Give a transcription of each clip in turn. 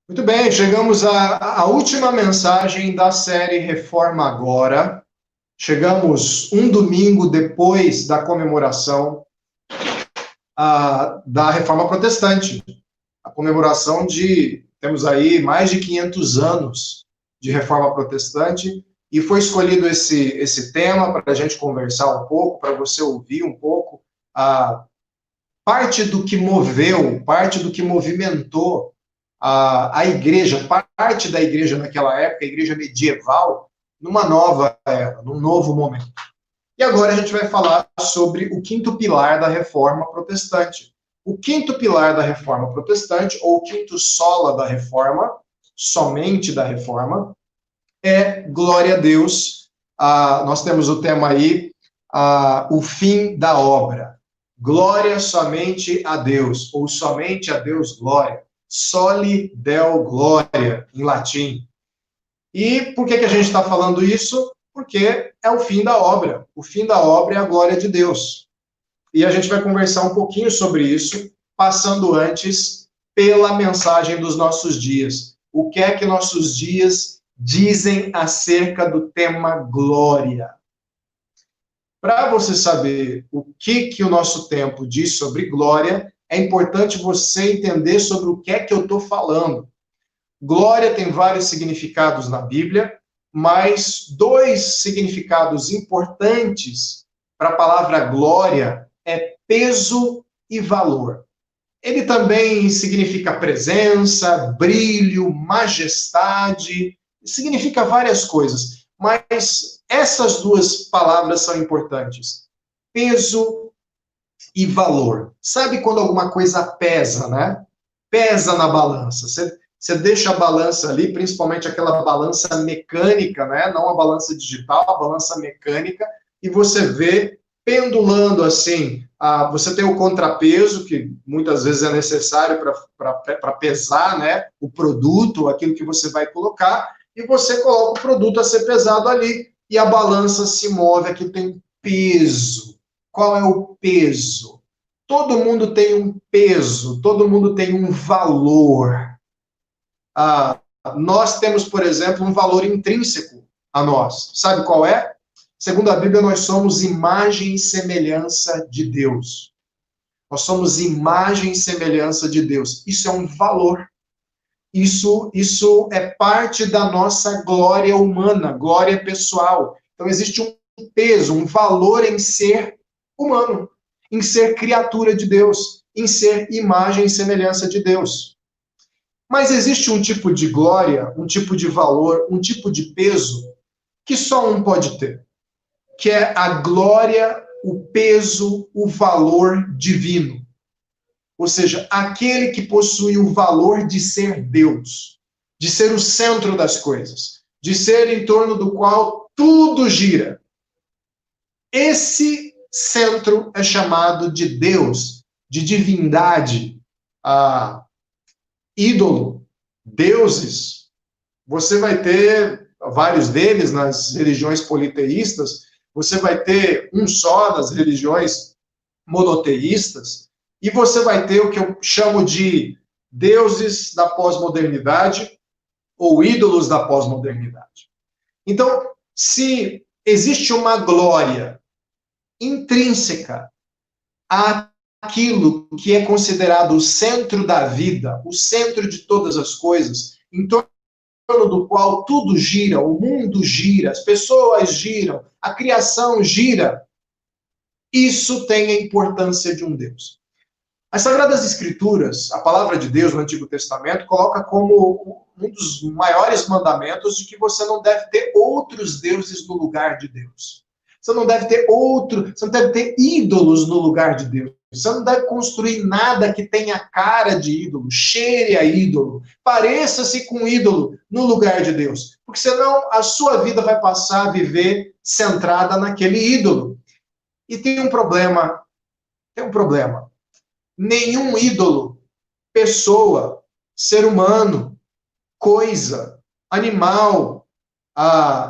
Muito bem, chegamos à última mensagem da série Reforma Agora. Chegamos um domingo depois da comemoração da Reforma Protestante. A comemoração temos aí mais de 500 anos de Reforma Protestante, e foi escolhido esse tema para a gente conversar um pouco, para você ouvir um pouco parte do que moveu, parte do que movimentou a igreja, parte da igreja naquela época, a igreja medieval, numa nova era, num novo momento. E agora a gente vai falar sobre o quinto pilar da Reforma Protestante. O quinto pilar da Reforma Protestante, ou o quinto sola da Reforma, somente da Reforma, é glória a Deus. Nós temos o tema aí, o fim da obra. Glória somente a Deus, ou somente a Deus glória. Soli Deo Gloria, em latim. E por que a gente está falando isso? Porque é o fim da obra. O fim da obra é a glória de Deus. E a gente vai conversar um pouquinho sobre isso, passando antes pela mensagem dos nossos dias. O que é que nossos dias dizem acerca do tema glória? Para você saber o que o nosso tempo diz sobre glória, é importante você entender sobre o que é que eu estou falando. Glória tem vários significados na Bíblia, mas dois significados importantes para a palavra glória é peso e valor. Ele também significa presença, brilho, majestade, significa várias coisas, mas essas duas palavras são importantes. Peso e valor. Sabe quando alguma coisa pesa, né? Pesa na balança. Você deixa a balança ali, principalmente aquela balança mecânica, né? Não a balança digital, a balança mecânica, e você vê pendulando assim. Você tem o contrapeso, que muitas vezes é necessário para pesar, né? O produto, aquilo que você vai colocar, e você coloca o produto a ser pesado ali, e a balança se move, aqui tem peso. Qual é o peso? Todo mundo tem um peso, todo mundo tem um valor. Nós temos, por exemplo, um valor intrínseco a nós. Sabe qual é? Segundo a Bíblia, nós somos imagem e semelhança de Deus. Nós somos imagem e semelhança de Deus. Isso é um valor. Isso é parte da nossa glória humana, glória pessoal. Então, existe um peso, um valor em ser humano, em ser criatura de Deus, em ser imagem e semelhança de Deus. Mas existe um tipo de glória, um tipo de valor, um tipo de peso que só um pode ter, que é a glória, o peso, o valor divino. Ou seja, aquele que possui o valor de ser Deus, de ser o centro das coisas, de ser em torno do qual tudo gira. Esse centro é chamado de Deus, de divindade, ídolo, deuses. Você vai ter vários deles nas religiões politeístas, você vai ter um só nas religiões monoteístas, e você vai ter o que eu chamo de deuses da pós-modernidade ou ídolos da pós-modernidade. Então, se existe uma glória intrínseca àquilo que é considerado o centro da vida, o centro de todas as coisas, em torno do qual tudo gira, o mundo gira, as pessoas giram, a criação gira, isso tem a importância de um Deus. As Sagradas Escrituras, a palavra de Deus no Antigo Testamento, coloca como um dos maiores mandamentos de que você não deve ter outros deuses no lugar de Deus. Você não deve ter ídolos no lugar de Deus. Você não deve construir nada que tenha cara de ídolo, cheire a ídolo, pareça-se com ídolo no lugar de Deus. Porque senão a sua vida vai passar a viver centrada naquele ídolo. E tem um problema. Nenhum ídolo, pessoa, ser humano, coisa, animal,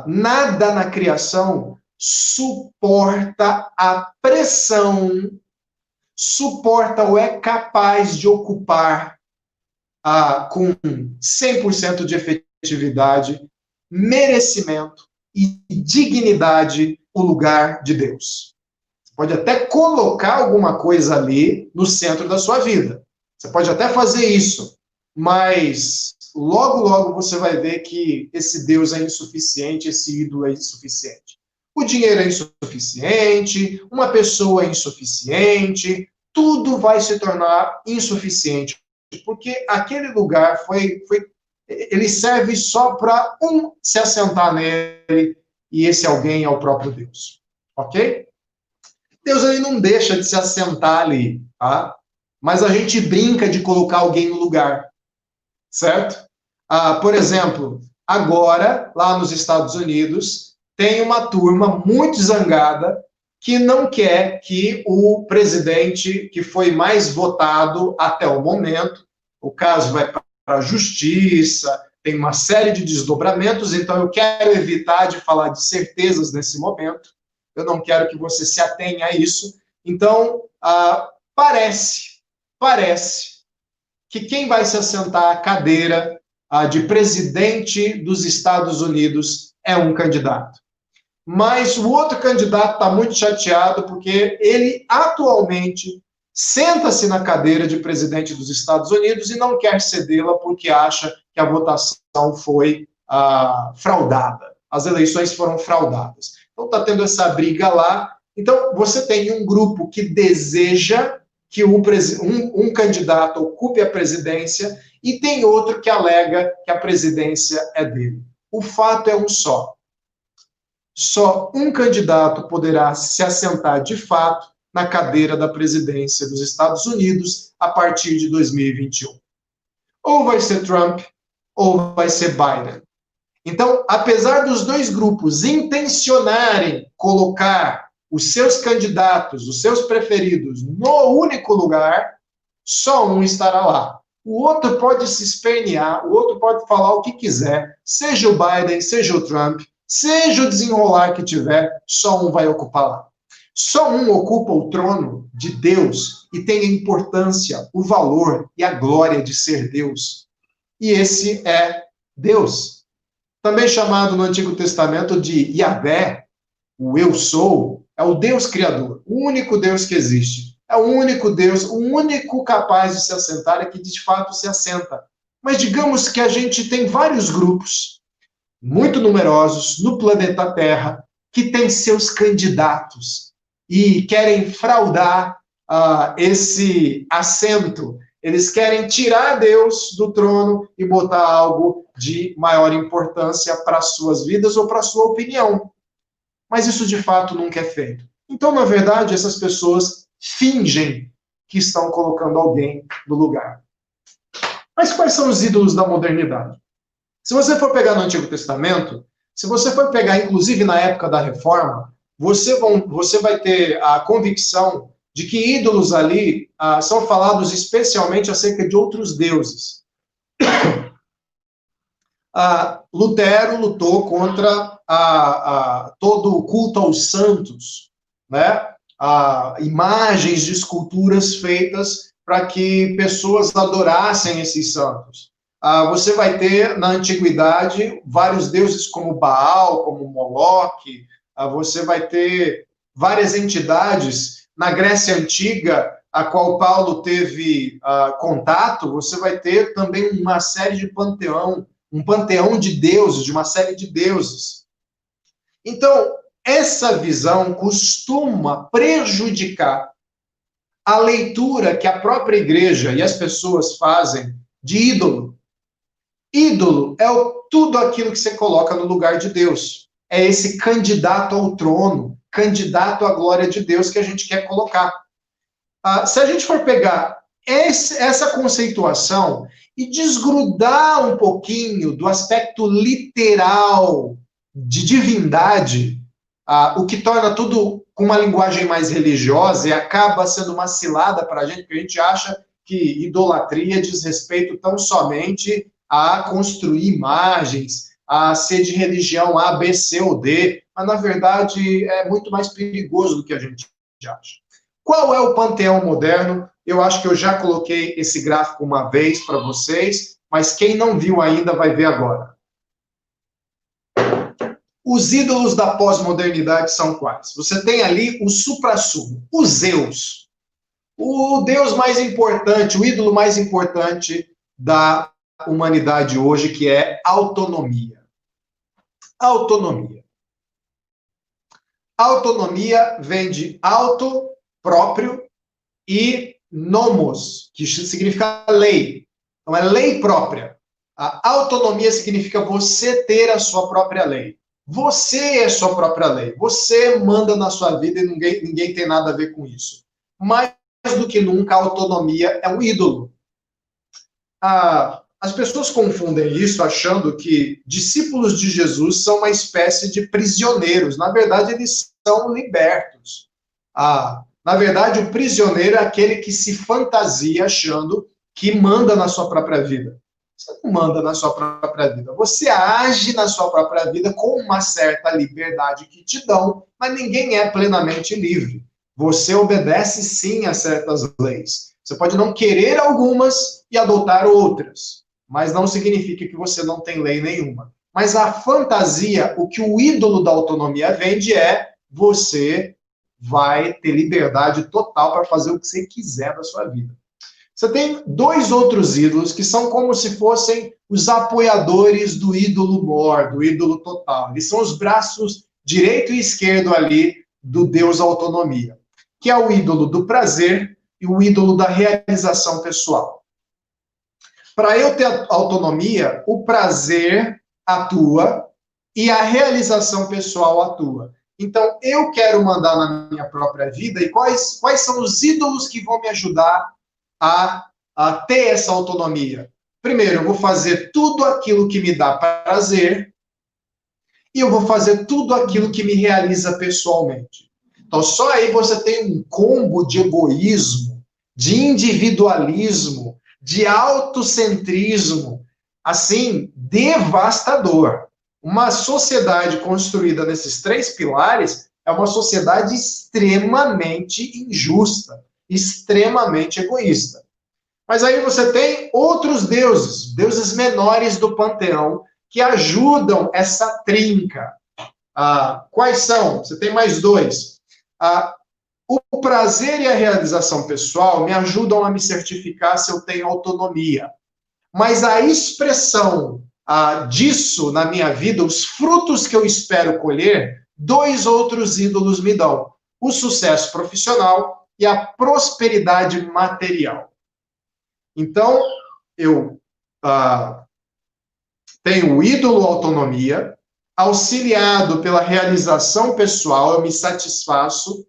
nada na criação suporta a pressão, suporta ou é capaz de ocupar com 100% de efetividade, merecimento e dignidade o lugar de Deus. Você pode até colocar alguma coisa ali no centro da sua vida. Você pode até fazer isso, mas logo, logo você vai ver que esse Deus é insuficiente, esse ídolo é insuficiente. O dinheiro é insuficiente, uma pessoa é insuficiente, tudo vai se tornar insuficiente, porque aquele lugar ele serve só para se assentar nele, e esse alguém é o próprio Deus. Ok? Deus ele não deixa de se assentar ali, tá? Mas a gente brinca de colocar alguém no lugar, certo? Por exemplo, agora, lá nos Estados Unidos, tem uma turma muito zangada que não quer que o presidente que foi mais votado até o momento, o caso vai para a justiça, tem uma série de desdobramentos, então eu quero evitar de falar de certezas nesse momento, eu não quero que você se atenha a isso, então parece que quem vai se assentar à cadeira de presidente dos Estados Unidos é um candidato. Mas o outro candidato está muito chateado porque ele atualmente senta-se na cadeira de presidente dos Estados Unidos e não quer cedê-la porque acha que a votação foi fraudada. As eleições foram fraudadas. Então está tendo essa briga lá. Então você tem um grupo que deseja que um candidato ocupe a presidência e tem outro que alega que a presidência é dele. O fato é um só. Só um candidato poderá se assentar de fato na cadeira da presidência dos Estados Unidos a partir de 2021. Ou vai ser Trump, ou vai ser Biden. Então, apesar dos dois grupos intencionarem colocar os seus candidatos, os seus preferidos, no único lugar, só um estará lá. O outro pode se espernear, o outro pode falar o que quiser, seja o Biden, seja o Trump, seja o desenrolar que tiver, só um vai ocupar lá. Só um ocupa o trono de Deus e tem a importância, o valor e a glória de ser Deus. E esse é Deus. Também chamado no Antigo Testamento de Yahvé, o eu sou, é o Deus criador, o único Deus que existe. É o único Deus, o único capaz de se assentar é que de fato se assenta. Mas digamos que a gente tem vários grupos, muito numerosos, no planeta Terra, que têm seus candidatos e querem fraudar esse assento. Eles querem tirar Deus do trono e botar algo de maior importância para as suas vidas ou para a sua opinião. Mas isso, de fato, nunca é feito. Então, na verdade, essas pessoas fingem que estão colocando alguém no lugar. Mas quais são os ídolos da modernidade? Se você for pegar no Antigo Testamento, se você for pegar, inclusive, na época da Reforma, você vai ter a convicção de que ídolos ali são falados especialmente acerca de outros deuses. Lutero lutou contra todo o culto aos santos, né? Imagens de esculturas feitas para que pessoas adorassem esses santos. Você vai ter, na antiguidade, vários deuses como Baal, como Moloque, você vai ter várias entidades. Na Grécia Antiga, a qual Paulo teve contato, você vai ter também uma série de um panteão de deuses, de uma série de deuses. Então, essa visão costuma prejudicar a leitura que a própria igreja e as pessoas fazem de ídolo. Ídolo é tudo aquilo que você coloca no lugar de Deus. É esse candidato ao trono, candidato à glória de Deus que a gente quer colocar. Se a gente for pegar essa conceituação e desgrudar um pouquinho do aspecto literal de divindade, o que torna tudo com uma linguagem mais religiosa e acaba sendo uma cilada para a gente, porque a gente acha que idolatria diz respeito tão somente a construir imagens, a ser de religião A, B, C ou D, mas na verdade é muito mais perigoso do que a gente acha. Qual é o panteão moderno? Eu acho que eu já coloquei esse gráfico uma vez para vocês, mas quem não viu ainda vai ver agora. Os ídolos da pós-modernidade são quais? Você tem ali o suprassumo, o Zeus, o deus mais importante, o ídolo mais importante da humanidade hoje, que é autonomia. Autonomia. Autonomia vem de auto, próprio, e nomos, que significa lei. Então, é lei própria. A autonomia significa você ter a sua própria lei. Você é sua própria lei. Você manda na sua vida e ninguém tem nada a ver com isso. Mais do que nunca, a autonomia é um ídolo. As pessoas confundem isso achando que discípulos de Jesus são uma espécie de prisioneiros. Na verdade, eles são libertos. Na verdade, o prisioneiro é aquele que se fantasia achando que manda na sua própria vida. Você não manda na sua própria vida. Você age na sua própria vida com uma certa liberdade que te dão, mas ninguém é plenamente livre. Você obedece sim a certas leis. Você pode não querer algumas e adotar outras, mas não significa que você não tem lei nenhuma. Mas a fantasia, o que o ídolo da autonomia vende é você vai ter liberdade total para fazer o que você quiser da sua vida. Você tem dois outros ídolos que são como se fossem os apoiadores do ídolo mor, do ídolo total. Eles são os braços direito e esquerdo ali do Deus autonomia, que é o ídolo do prazer e o ídolo da realização pessoal. Para eu ter autonomia, o prazer atua e a realização pessoal atua. Então, eu quero mandar na minha própria vida e quais são os ídolos que vão me ajudar a ter essa autonomia? Primeiro, eu vou fazer tudo aquilo que me dá prazer e eu vou fazer tudo aquilo que me realiza pessoalmente. Então, só aí você tem um combo de egoísmo, de individualismo, de autocentrismo, assim, devastador. Uma sociedade construída nesses três pilares é uma sociedade extremamente injusta, extremamente egoísta. Mas aí você tem outros deuses, deuses menores do panteão, que ajudam essa trinca. Quais são? Você tem mais dois. O prazer e a realização pessoal me ajudam a me certificar se eu tenho autonomia. Mas a expressão disso na minha vida, os frutos que eu espero colher, dois outros ídolos me dão: o sucesso profissional e a prosperidade material. Então, eu tenho o ídolo autonomia, auxiliado pela realização pessoal, eu me satisfaço,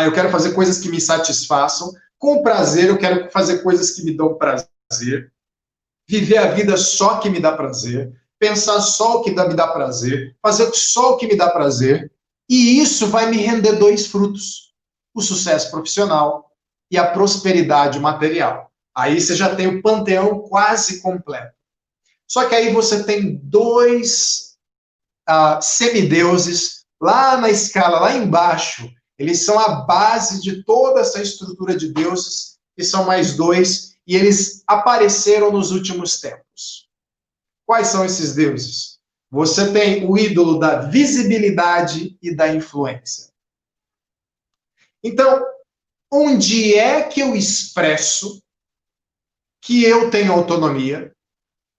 eu quero fazer coisas que me satisfaçam, com prazer eu quero fazer coisas que me dão prazer, viver a vida só que me dá prazer, pensar só o que me dá prazer, fazer só o que me dá prazer, e isso vai me render dois frutos: o sucesso profissional e a prosperidade material. Aí você já tem o panteão quase completo. Só que aí você tem dois semideuses lá na escala, lá embaixo. Eles são a base de toda essa estrutura de deuses, que são mais dois, e eles apareceram nos últimos tempos. Quais são esses deuses? Você tem o ídolo da visibilidade e da influência. Então, onde é que eu expresso que eu tenho autonomia,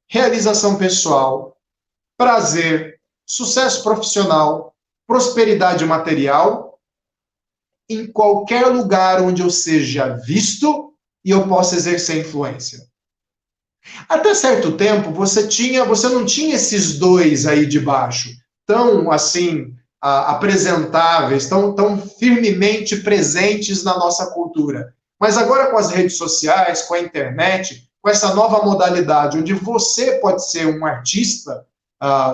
realização pessoal, prazer, sucesso profissional, prosperidade material? Em qualquer lugar onde eu seja visto e eu possa exercer influência. Até certo tempo, você não tinha esses dois aí de baixo, tão assim, apresentáveis, tão firmemente presentes na nossa cultura. Mas agora com as redes sociais, com a internet, com essa nova modalidade, onde você pode ser um artista,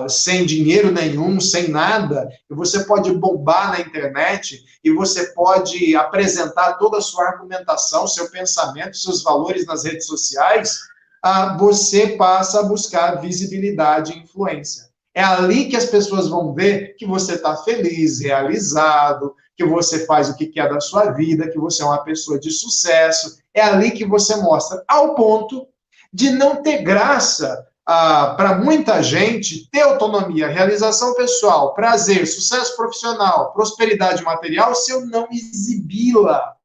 sem dinheiro nenhum, sem nada, e você pode bombar na internet, e você pode apresentar toda a sua argumentação, seu pensamento, seus valores nas redes sociais, você passa a buscar visibilidade e influência. É ali que as pessoas vão ver que você está feliz, realizado, que você faz o que quer da sua vida, que você é uma pessoa de sucesso. É ali que você mostra, ao ponto de não ter graça para muita gente ter autonomia, realização pessoal, prazer, sucesso profissional, prosperidade material, se eu não exibi-la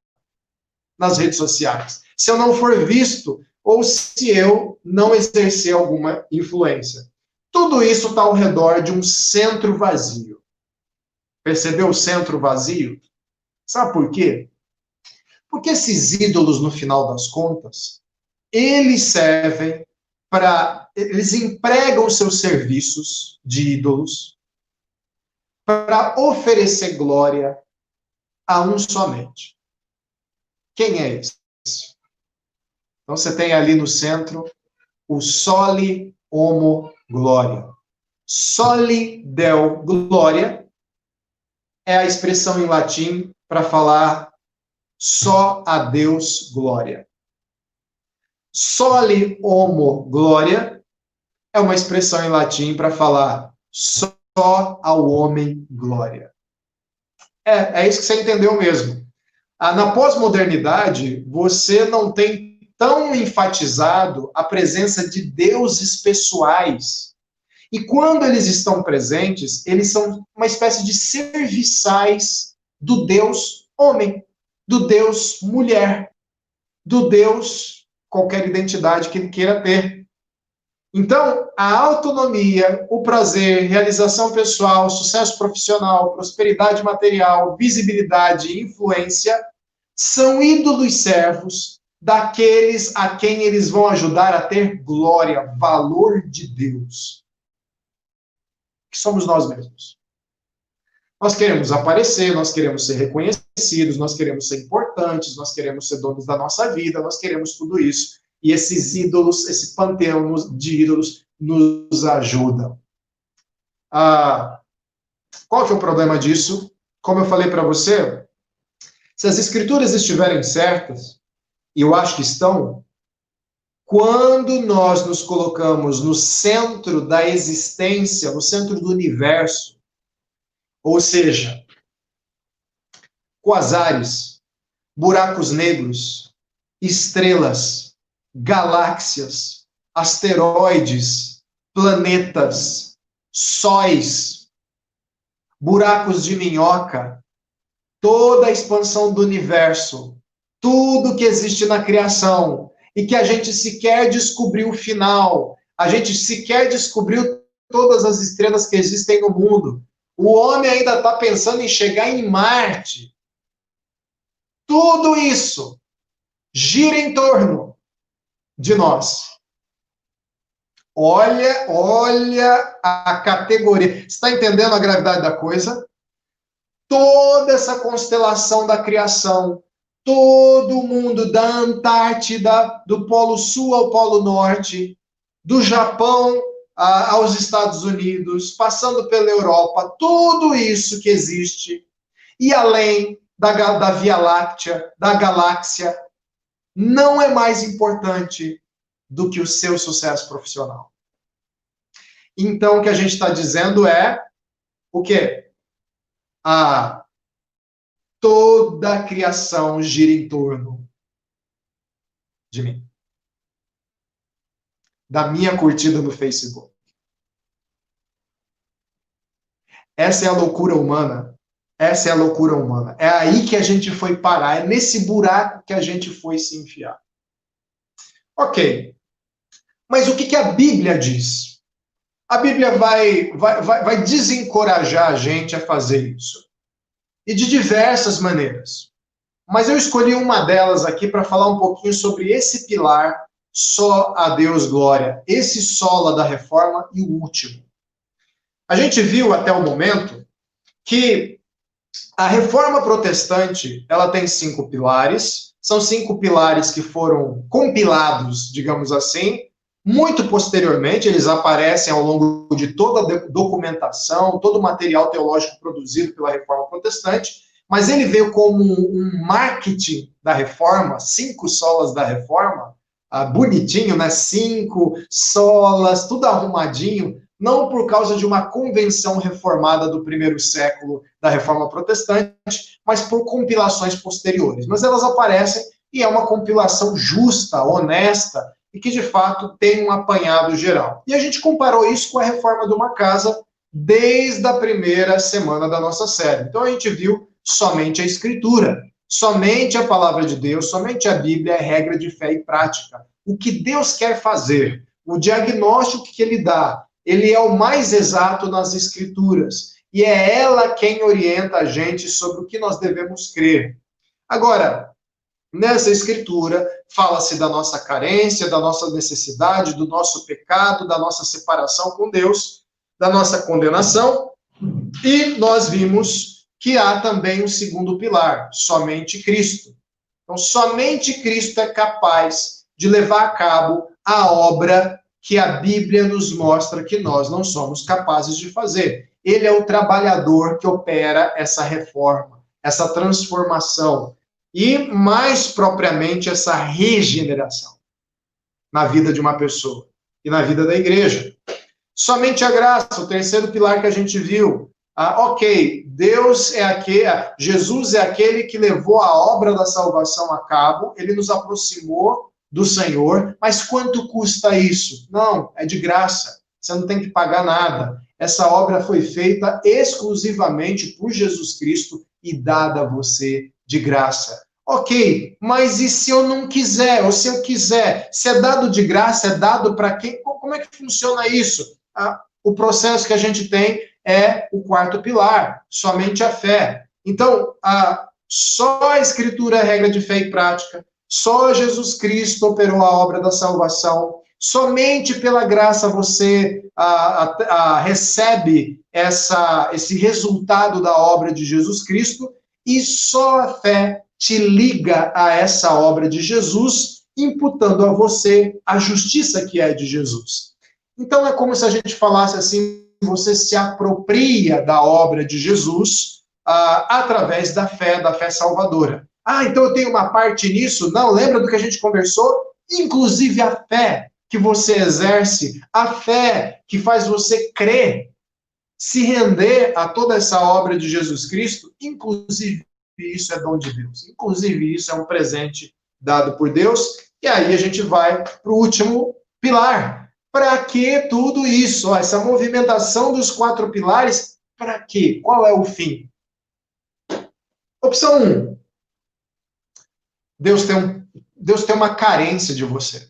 nas redes sociais, se eu não for visto ou se eu não exercer alguma influência. Tudo isso está ao redor de um centro vazio. Percebeu o centro vazio? Sabe por quê? Porque esses ídolos, no final das contas, eles servem eles empregam seus serviços de ídolos para oferecer glória a um somente. Quem é esse? Então você tem ali no centro o Soli Homo Gloria. Soli Deo Gloria é a expressão em latim para falar só a Deus glória. Soli Homo Gloria é uma expressão em latim para falar só ao homem glória. É isso que você entendeu mesmo. Na pós-modernidade, você não tem tão enfatizado a presença de deuses pessoais. E quando eles estão presentes, eles são uma espécie de serviçais do Deus homem, do Deus mulher, do Deus qualquer identidade que ele queira ter. Então, a autonomia, o prazer, realização pessoal, sucesso profissional, prosperidade material, visibilidade e influência são ídolos servos daqueles a quem eles vão ajudar a ter glória, valor de Deus, que somos nós mesmos. Nós queremos aparecer, nós queremos ser reconhecidos, nós queremos ser importantes, nós queremos ser donos da nossa vida, nós queremos tudo isso. E esses ídolos, esse panteão de ídolos, nos ajudam. Qual que é o problema disso? Como eu falei para você, se as escrituras estiverem certas, e eu acho que estão, quando nós nos colocamos no centro da existência, no centro do universo, ou seja, quasares, buracos negros, estrelas, galáxias, asteroides, planetas, sóis, buracos de minhoca, toda a expansão do universo, tudo que existe na criação, e que a gente sequer descobriu o final, a gente sequer descobriu todas as estrelas que existem no mundo. O homem ainda está pensando em chegar em Marte. Tudo isso gira em torno de nós. Olha a categoria. Você está entendendo a gravidade da coisa? Toda essa constelação da criação, todo mundo da Antártida, do Polo Sul ao Polo Norte, do Japão aos Estados Unidos, passando pela Europa, tudo isso que existe, e além da Via Láctea, da galáxia, não é mais importante do que o seu sucesso profissional. Então, o que a gente está dizendo é o quê? Toda a criação gira em torno de mim. Da minha curtida no Facebook. Essa é a loucura humana. Essa é a loucura humana. É aí que a gente foi parar. É nesse buraco que a gente foi se enfiar. Ok. Mas o que a Bíblia diz? A Bíblia vai desencorajar a gente a fazer isso. E de diversas maneiras. Mas eu escolhi uma delas aqui para falar um pouquinho sobre esse pilar, só a Deus glória. Esse sola da reforma e o último. A gente viu até o momento que a reforma protestante, ela tem 5 pilares. São 5 pilares que foram compilados, digamos assim, Muito posteriormente, eles aparecem ao longo de toda a documentação, todo o material teológico produzido pela Reforma Protestante, mas ele veio como um marketing da Reforma, 5 solas da Reforma, bonitinho, né? 5 solas, tudo arrumadinho, não por causa de uma convenção reformada do primeiro século da Reforma Protestante, mas por compilações posteriores. Mas elas aparecem e é uma compilação justa, honesta, e que, de fato, tem um apanhado geral. E a gente comparou isso com a reforma de uma casa desde a primeira semana da nossa série. Então, a gente viu somente a Escritura, somente a Palavra de Deus, somente a Bíblia é regra de fé e prática. O que Deus quer fazer, o diagnóstico que Ele dá, ele é o mais exato nas Escrituras. E é ela quem orienta a gente sobre o que nós devemos crer. Agora, nessa escritura, fala-se da nossa carência, da nossa necessidade, do nosso pecado, da nossa separação com Deus, da nossa condenação, e nós vimos que há também um segundo pilar, somente Cristo. Então, somente Cristo é capaz de levar a cabo a obra que a Bíblia nos mostra que nós não somos capazes de fazer. Ele é o trabalhador que opera essa reforma, essa transformação, e, mais propriamente, essa regeneração na vida de uma pessoa e na vida da igreja. Somente a graça, o terceiro pilar que a gente viu. Ok, Jesus é aquele que levou a obra da salvação a cabo, ele nos aproximou do Senhor, mas quanto custa isso? Não, é de graça, você não tem que pagar nada. Essa obra foi feita exclusivamente por Jesus Cristo e dada a você de graça. Ok, mas e se eu não quiser? Ou se eu quiser? Se é dado de graça, é dado para quem? Como é que funciona isso? O processo que a gente tem é o quarto pilar, somente a fé. Então, só a Escritura é regra de fé e prática, só Jesus Cristo operou a obra da salvação, somente pela graça você recebe esse resultado da obra de Jesus Cristo, e só a fé te liga a essa obra de Jesus, imputando a você a justiça que é de Jesus. Então é como se a gente falasse assim, você se apropria da obra de Jesus através da fé salvadora. Então eu tenho uma parte nisso? Não, lembra do que a gente conversou? Inclusive a fé que você exerce, a fé que faz você crer, se render a toda essa obra de Jesus Cristo, inclusive isso é dom de Deus. Inclusive isso é um presente dado por Deus. E aí a gente vai para o último pilar. Para que tudo isso? Essa movimentação dos 4 pilares, para quê? Qual é o fim? Opção 1. Deus tem uma carência de você.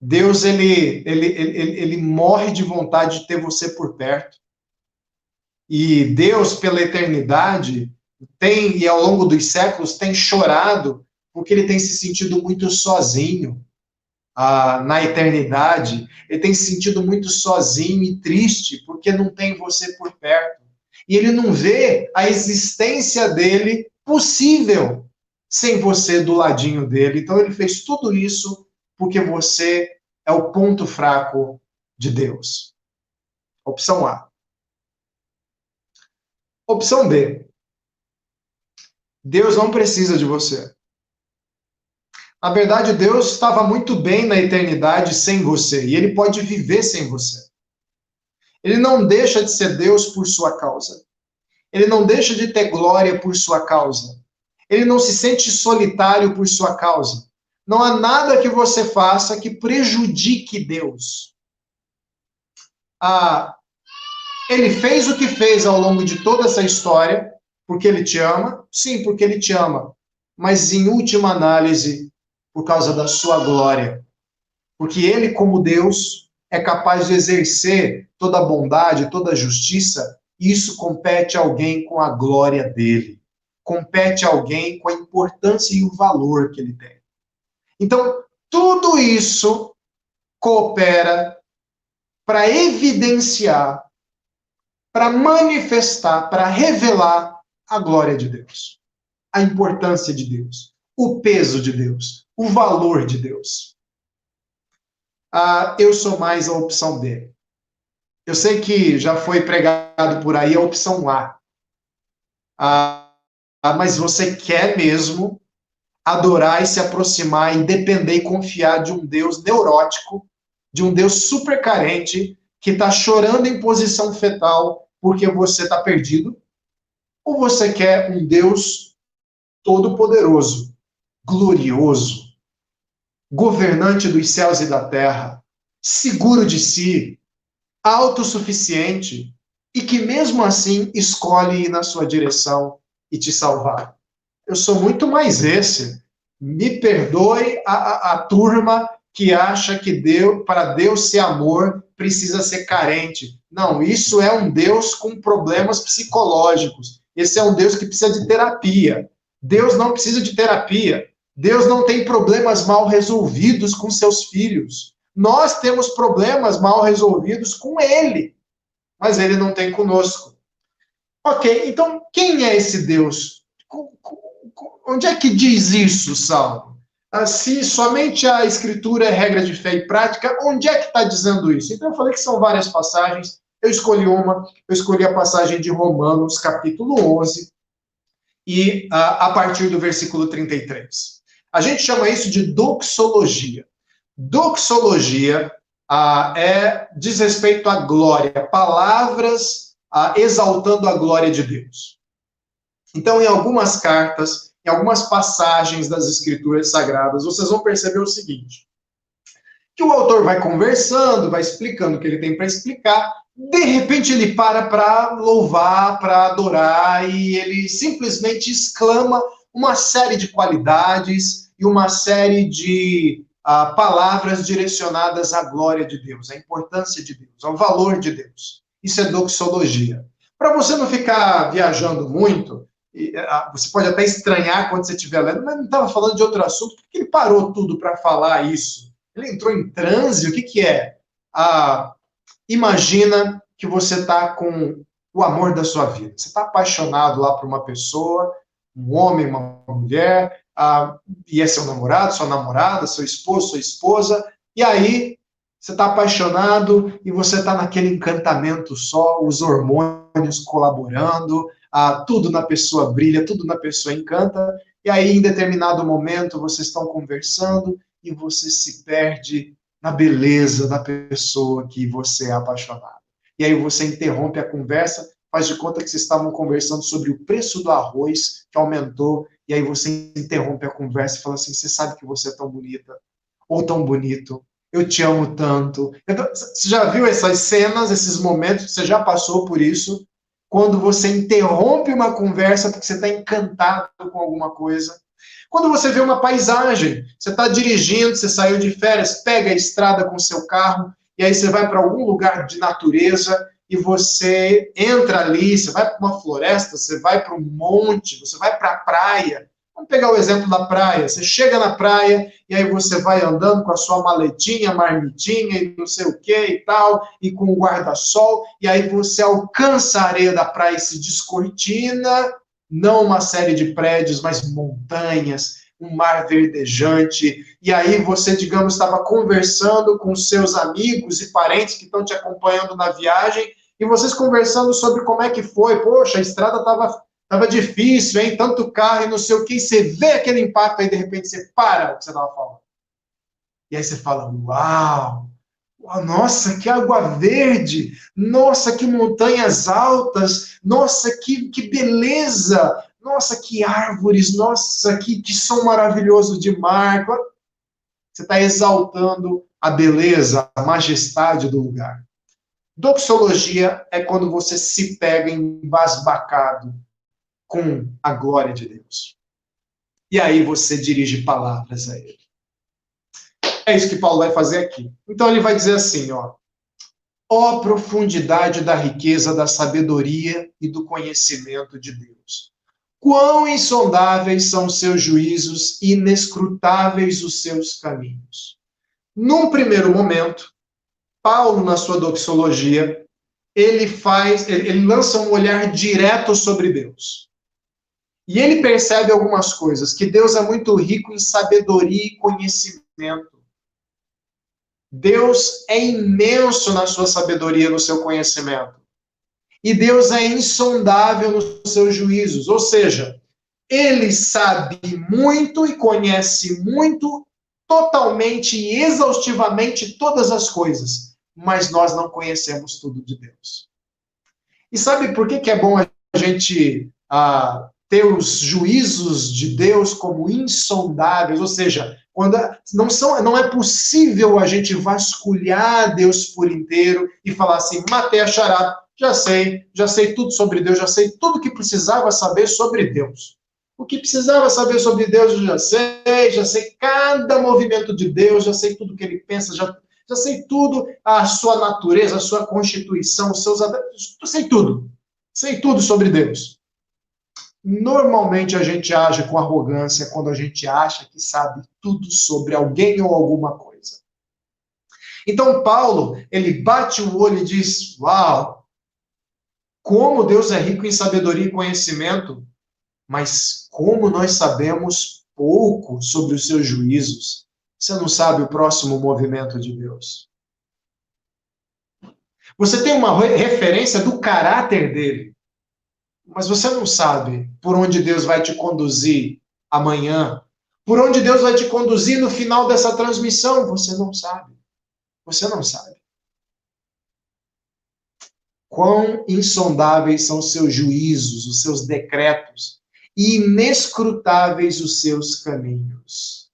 Deus, ele morre de vontade de ter você por perto. E Deus, pela eternidade, e ao longo dos séculos, tem chorado porque ele tem se sentido muito sozinho na eternidade. Ele tem se sentido muito sozinho e triste porque não tem você por perto. E ele não vê a existência dele possível sem você do ladinho dele. Então ele fez tudo isso porque você é o ponto fraco de Deus. Opção A. Opção B. Deus não precisa de você. Na verdade, Deus estava muito bem na eternidade sem você, e ele pode viver sem você. Ele não deixa de ser Deus por sua causa. Ele não deixa de ter glória por sua causa. Ele não se sente solitário por sua causa. Não há nada que você faça que prejudique Deus. Ele fez o que fez ao longo de toda essa história, porque ele te ama? Sim, porque ele te ama. Mas, em última análise, por causa da sua glória. Porque ele, como Deus, é capaz de exercer toda a bondade, toda a justiça, e isso compete a alguém com a glória dele. Compete a alguém com a importância e o valor que ele tem. Então, tudo isso coopera para evidenciar, para manifestar, para revelar a glória de Deus, a importância de Deus, o peso de Deus, o valor de Deus. eu sou mais a opção B. Eu sei que já foi pregado por aí a opção A. Mas você quer mesmo adorar e se aproximar e depender e confiar de um Deus neurótico, de um Deus super carente, que está chorando em posição fetal porque você está perdido? Ou você quer um Deus todo-poderoso, glorioso, governante dos céus e da terra, seguro de si, autossuficiente e que mesmo assim escolhe ir na sua direção e te salvar? Eu sou muito mais esse. Me perdoe a turma que acha que Deus, para Deus ser amor, precisa ser carente. Não, isso é um Deus com problemas psicológicos. Esse é um Deus que precisa de terapia. Deus não precisa de terapia. Deus não tem problemas mal resolvidos com seus filhos. Nós temos problemas mal resolvidos com Ele, mas Ele não tem conosco. Ok, então quem é esse Deus? Onde é que diz isso, Saulo? Se somente a Escritura é regra de fé e prática, onde é que está dizendo isso? Então eu falei que são várias passagens, eu escolhi a passagem de Romanos, capítulo 11, e a partir do versículo 33. A gente chama isso de doxologia. Doxologia diz respeito à glória, palavras exaltando a glória de Deus. Então, em algumas cartas, em algumas passagens das Escrituras Sagradas, vocês vão perceber o seguinte, que o autor vai conversando, vai explicando o que ele tem para explicar, de repente ele para louvar, para adorar, e ele simplesmente exclama uma série de qualidades e uma série de palavras direcionadas à glória de Deus, à importância de Deus, ao valor de Deus. Isso é doxologia. Para você não ficar viajando muito, você pode até estranhar quando você estiver lendo, mas não estava falando de outro assunto, porque ele parou tudo para falar isso. Ele entrou em transe, o que é? Imagina que você está com o amor da sua vida. Você está apaixonado lá por uma pessoa, um homem, uma mulher, e é seu namorado, sua namorada, seu esposo, sua esposa, e aí você está apaixonado e você está naquele encantamento só, os hormônios colaborando, tudo na pessoa brilha, tudo na pessoa encanta, e aí em determinado momento vocês estão conversando e você se perde na beleza da pessoa que você é apaixonado. E aí você interrompe a conversa, faz de conta que vocês estavam conversando sobre o preço do arroz, que aumentou, e aí você interrompe a conversa e fala assim, você sabe que você é tão bonita, ou tão bonito, eu te amo tanto. Então, você já viu essas cenas, esses momentos, você já passou por isso, quando você interrompe uma conversa porque você está encantado com alguma coisa. Quando você vê uma paisagem, você está dirigindo, você saiu de férias, pega a estrada com o seu carro, e aí você vai para algum lugar de natureza, e você entra ali, você vai para uma floresta, você vai para um monte, você vai para a praia. Vamos pegar o exemplo da praia. Você chega na praia, e aí você vai andando com a sua maletinha, marmitinha, e não sei o que e tal, e com o guarda-sol, e aí você alcança a areia da praia e se descortina, não uma série de prédios, mas montanhas, um mar verdejante, e aí você, digamos, estava conversando com seus amigos e parentes que estão te acompanhando na viagem, e vocês conversando sobre como é que foi, poxa, a estrada estava difícil, hein, tanto carro e não sei o que, e você vê aquele impacto, aí de repente você para o que você estava falando. E aí você fala, uau, nossa, que água verde! Nossa, que montanhas altas! Nossa, que beleza! Nossa, que árvores! Nossa, que som maravilhoso de mar! Você está exaltando a beleza, a majestade do lugar. Doxologia é quando você se pega embasbacado com a glória de Deus. E aí você dirige palavras a ele. É isso que Paulo vai fazer aqui. Então ele vai dizer assim, ó profundidade da riqueza, da sabedoria e do conhecimento de Deus. Quão insondáveis são os seus juízos, inescrutáveis os seus caminhos. Num primeiro momento, Paulo, na sua doxologia, ele lança um olhar direto sobre Deus. E ele percebe algumas coisas, que Deus é muito rico em sabedoria e conhecimento. Deus é imenso na sua sabedoria, no seu conhecimento. E Deus é insondável nos seus juízos. Ou seja, ele sabe muito e conhece muito, totalmente e exaustivamente todas as coisas. Mas nós não conhecemos tudo de Deus. E sabe por que é bom a gente ter os juízos de Deus como insondáveis? Ou seja, quando não é possível a gente vasculhar Deus por inteiro e falar assim, matei a charada, já sei tudo sobre Deus, já sei tudo que precisava saber sobre Deus. O que precisava saber sobre Deus eu já sei cada movimento de Deus, já sei tudo que ele pensa, já sei tudo, a sua natureza, a sua constituição, os seus... Sei tudo sobre Deus. Normalmente a gente age com arrogância quando a gente acha que sabe tudo sobre alguém ou alguma coisa. Então Paulo, ele bate o olho e diz, uau, como Deus é rico em sabedoria e conhecimento, mas como nós sabemos pouco sobre os seus juízos. Você não sabe o próximo movimento de Deus. Você tem uma referência do caráter dele, mas você não sabe por onde Deus vai te conduzir amanhã, por onde Deus vai te conduzir no final dessa transmissão. Você não sabe. Você não sabe. Quão insondáveis são os seus juízos, os seus decretos, e inescrutáveis os seus caminhos.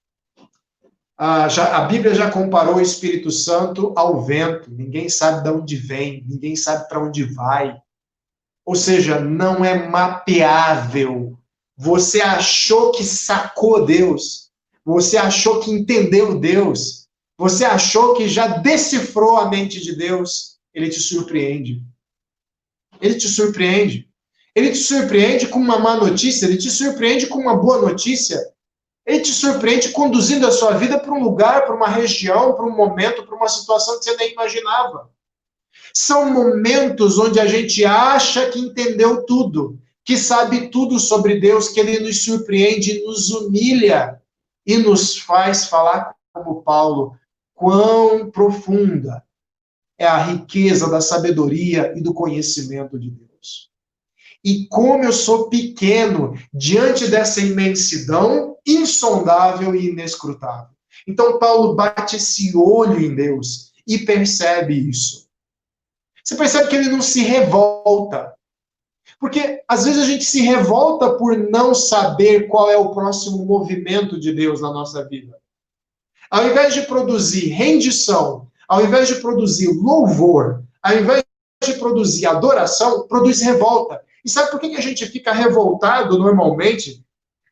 A Bíblia já comparou o Espírito Santo ao vento. Ninguém sabe de onde vem, ninguém sabe para onde vai. Ou seja, não é mapeável. Você achou que sacou Deus, você achou que entendeu Deus, você achou que já decifrou a mente de Deus. Ele te surpreende. Ele te surpreende. Ele te surpreende com uma má notícia, ele te surpreende com uma boa notícia. Ele te surpreende conduzindo a sua vida para um lugar, para uma região, para um momento, para uma situação que você nem imaginava. São momentos onde a gente acha que entendeu tudo, que sabe tudo sobre Deus, que ele nos surpreende, nos humilha e nos faz falar como Paulo, quão profunda é a riqueza da sabedoria e do conhecimento de Deus. E como eu sou pequeno diante dessa imensidão insondável e inescrutável. Então Paulo bate esse olho em Deus e percebe isso. Você percebe que ele não se revolta. Porque às vezes a gente se revolta por não saber qual é o próximo movimento de Deus na nossa vida. Ao invés de produzir rendição, ao invés de produzir louvor, ao invés de produzir adoração, produz revolta. E sabe por que a gente fica revoltado normalmente?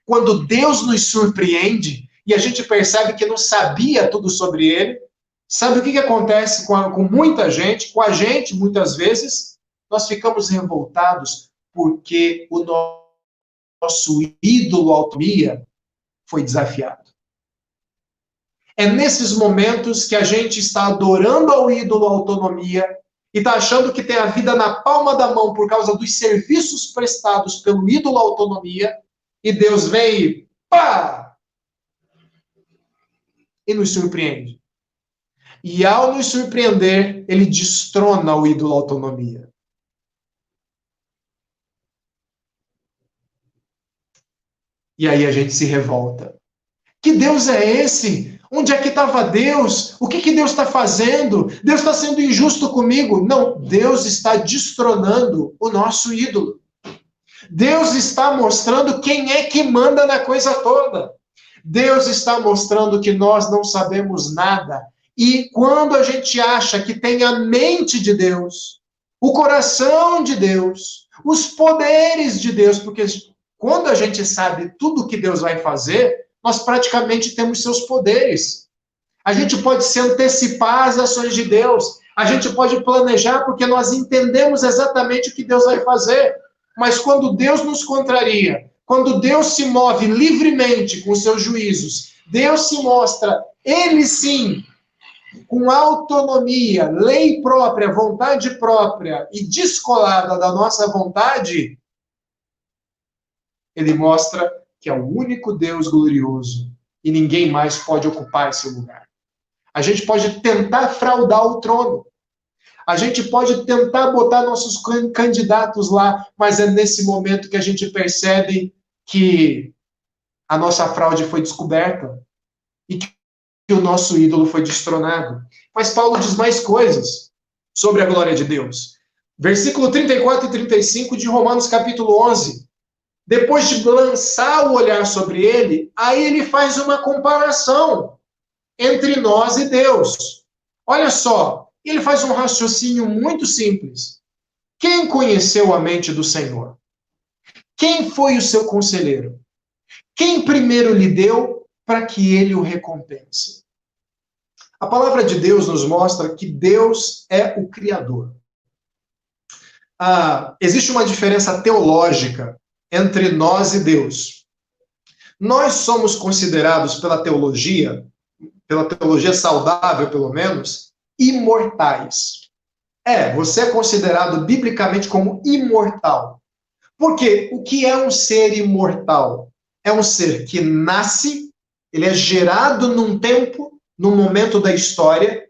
Quando Deus nos surpreende e a gente percebe que não sabia tudo sobre ele. Sabe o que acontece com muita gente, com a gente, muitas vezes? Nós ficamos revoltados porque o nosso ídolo autonomia foi desafiado. É nesses momentos que a gente está adorando ao ídolo autonomia e está achando que tem a vida na palma da mão por causa dos serviços prestados pelo ídolo autonomia, e Deus vem e pá! E nos surpreende. E ao nos surpreender, ele destrona o ídolo autonomia. E aí a gente se revolta. Que Deus é esse? Onde é que estava Deus? O que Deus está fazendo? Deus está sendo injusto comigo? Não, Deus está destronando o nosso ídolo. Deus está mostrando quem é que manda na coisa toda. Deus está mostrando que nós não sabemos nada. E quando a gente acha que tem a mente de Deus, o coração de Deus, os poderes de Deus, porque quando a gente sabe tudo o que Deus vai fazer, nós praticamente temos seus poderes. A gente pode se antecipar às ações de Deus, a gente pode planejar porque nós entendemos exatamente o que Deus vai fazer. Mas quando Deus nos contraria, quando Deus se move livremente com seus juízos, Deus se mostra, ele sim, com autonomia, lei própria, vontade própria e descolada da nossa vontade, ele mostra que é o único Deus glorioso e ninguém mais pode ocupar esse lugar. A gente pode tentar fraudar o trono. A gente pode tentar botar nossos candidatos lá, mas é nesse momento que a gente percebe que a nossa fraude foi descoberta e que o nosso ídolo foi destronado. Mas Paulo diz mais coisas sobre a glória de Deus. Versículo 34 e 35 de Romanos capítulo 11. Depois de lançar o olhar sobre ele, aí ele faz uma comparação entre nós e Deus. Olha só, ele faz um raciocínio muito simples. Quem conheceu a mente do Senhor? Quem foi o seu conselheiro? Quem primeiro lhe deu para que ele o recompense? A palavra de Deus nos mostra que Deus é o Criador. Existe uma diferença teológica entre nós e Deus. Nós somos considerados pela teologia saudável, pelo menos, imortais. Você é considerado biblicamente como imortal. Porque o que é um ser imortal? É um ser que nasce, ele é gerado num tempo, num momento da história,